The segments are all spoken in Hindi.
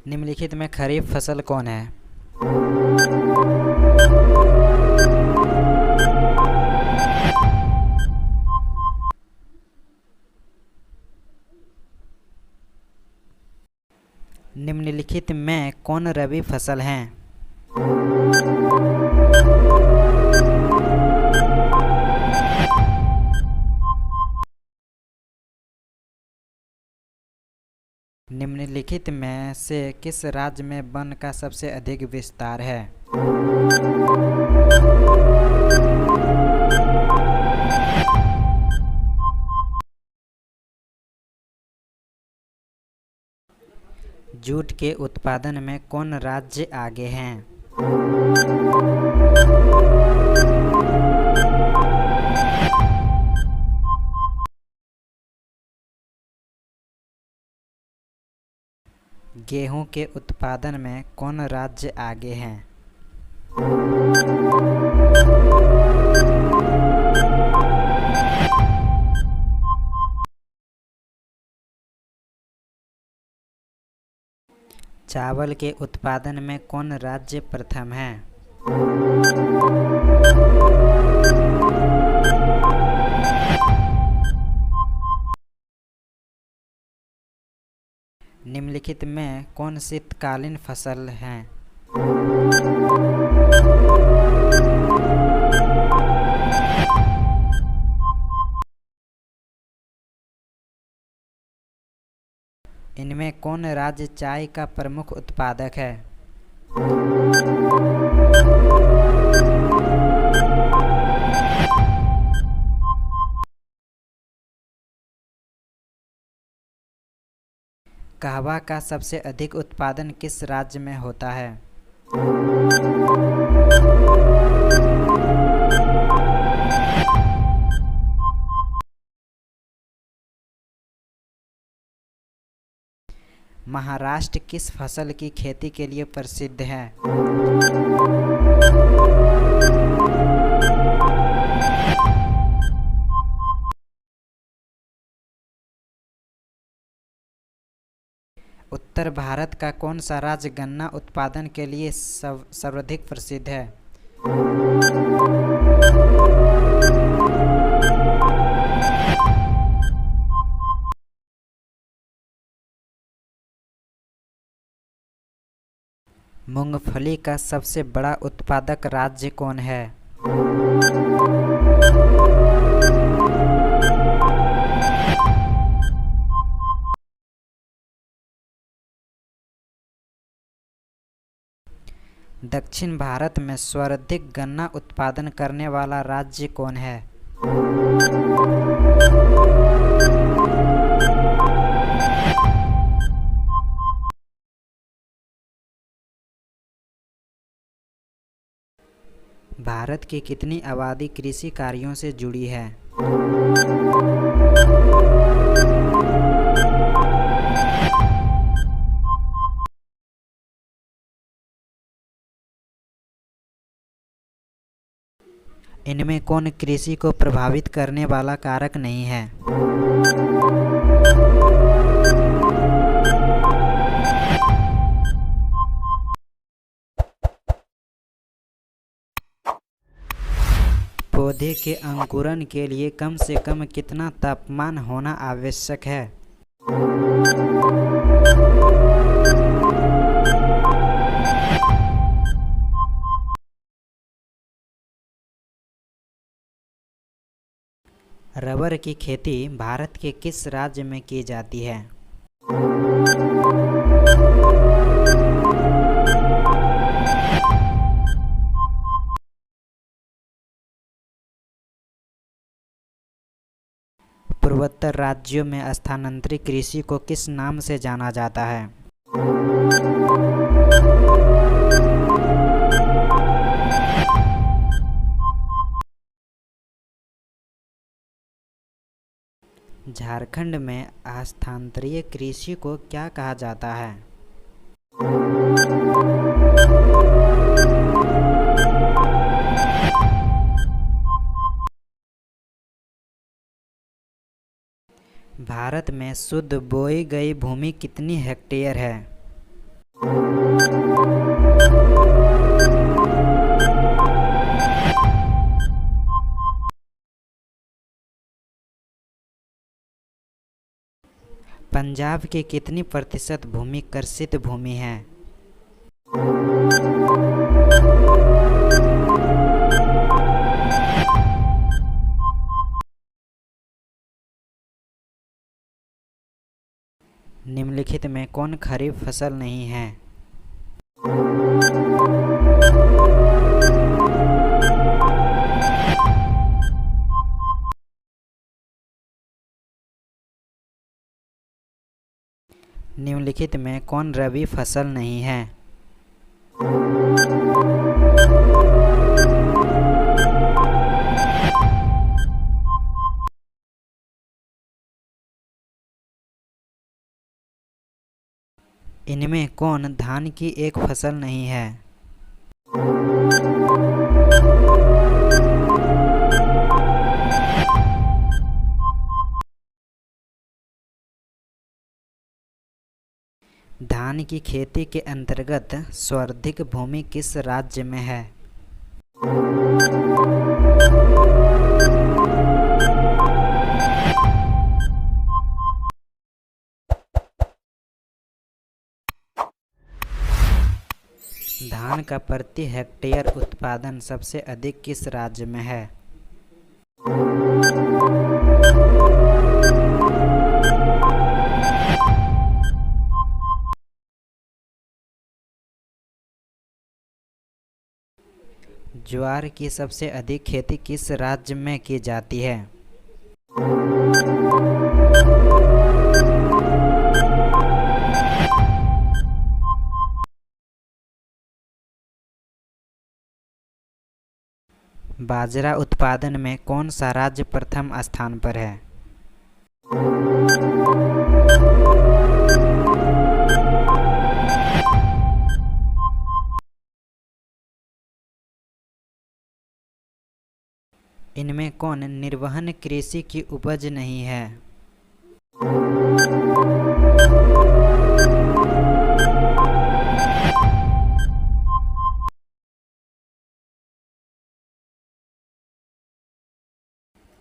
निम्नलिखित में खरीफ फसल कौन है? निम्नलिखित में कौन रबी फसल है? निम्नलिखित में से किस राज्य में वन का सबसे अधिक विस्तार है? जूट के उत्पादन में कौन राज्य आगे हैं? गेहूं के उत्पादन में कौन राज्य आगे हैं? चावल के उत्पादन में कौन राज्य प्रथम है? निम्नलिखित में कौन शीतकालीन फसल है? इनमें कौन राज्य चाय का प्रमुख उत्पादक है? कहवा का सबसे अधिक उत्पादन किस राज्य में होता है? महाराष्ट्र किस फसल की खेती के लिए प्रसिद्ध है? उत्तर भारत का कौन सा राज्य गन्ना उत्पादन के लिए सर्वाधिक प्रसिद्ध है? मूंगफली का सबसे बड़ा उत्पादक राज्य कौन है? दक्षिण भारत में सर्वाधिक गन्ना उत्पादन करने वाला राज्य कौन है? भारत की कितनी आबादी कृषि कार्यों से जुड़ी है? इनमें कौन कृषि को प्रभावित करने वाला कारक नहीं है? पौधे के अंकुरण के लिए कम से कम कितना तापमान होना आवश्यक है? रबर की खेती भारत के किस राज्य में की जाती है? पूर्वोत्तर राज्यों में स्थानांतरित कृषि को किस नाम से जाना जाता है? झारखंड में स्थानांतरित कृषि को क्या कहा जाता है? भारत में शुद्ध बोई गई भूमि कितनी हेक्टेयर है? पंजाब की कितनी प्रतिशत भूमि कृषित भूमि है? निम्नलिखित में कौन खरीफ फसल नहीं है? निम्नलिखित में कौन रबी फसल नहीं है? इनमें कौन धान की एक फसल नहीं है? धान की खेती के अंतर्गत सर्वाधिक भूमि किस राज्य में है? धान का प्रति हेक्टेयर उत्पादन सबसे अधिक किस राज्य में है? ज्वार की सबसे अधिक खेती किस राज्य में की जाती है? बाजरा उत्पादन में कौन सा राज्य प्रथम स्थान पर है? इनमें कौन निर्वहन कृषि की उपज नहीं है?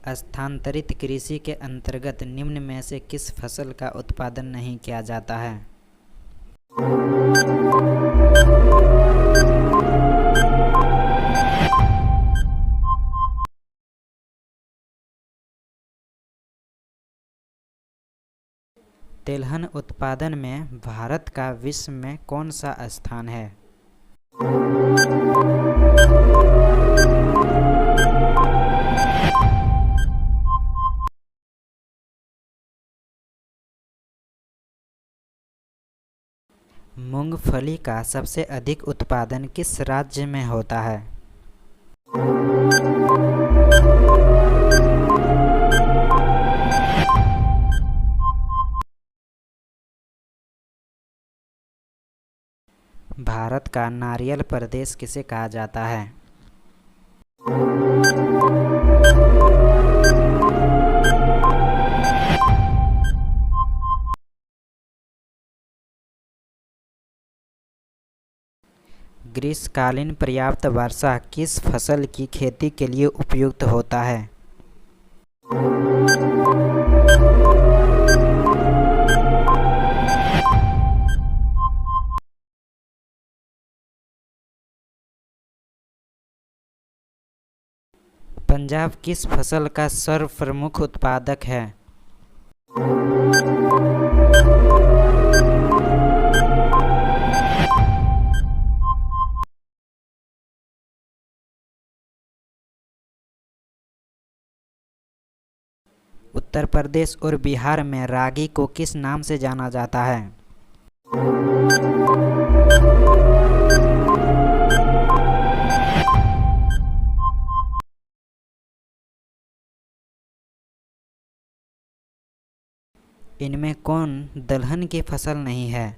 स्थानांतरित कृषि के अंतर्गत निम्न में से किस फसल का उत्पादन नहीं किया जाता है? तिलहन उत्पादन में भारत का विश्व में कौन सा स्थान है? मूंगफली का सबसे अधिक उत्पादन किस राज्य में होता है? भारत का नारियल प्रदेश किसे कहा जाता है? ग्रीष्मकालीन पर्याप्त वर्षा किस फसल की खेती के लिए उपयुक्त होता है? पंजाब किस फसल का सर्वप्रमुख उत्पादक है? उत्तर प्रदेश और बिहार में रागी को किस नाम से जाना जाता है? इनमें कौन दलहन की फसल नहीं है?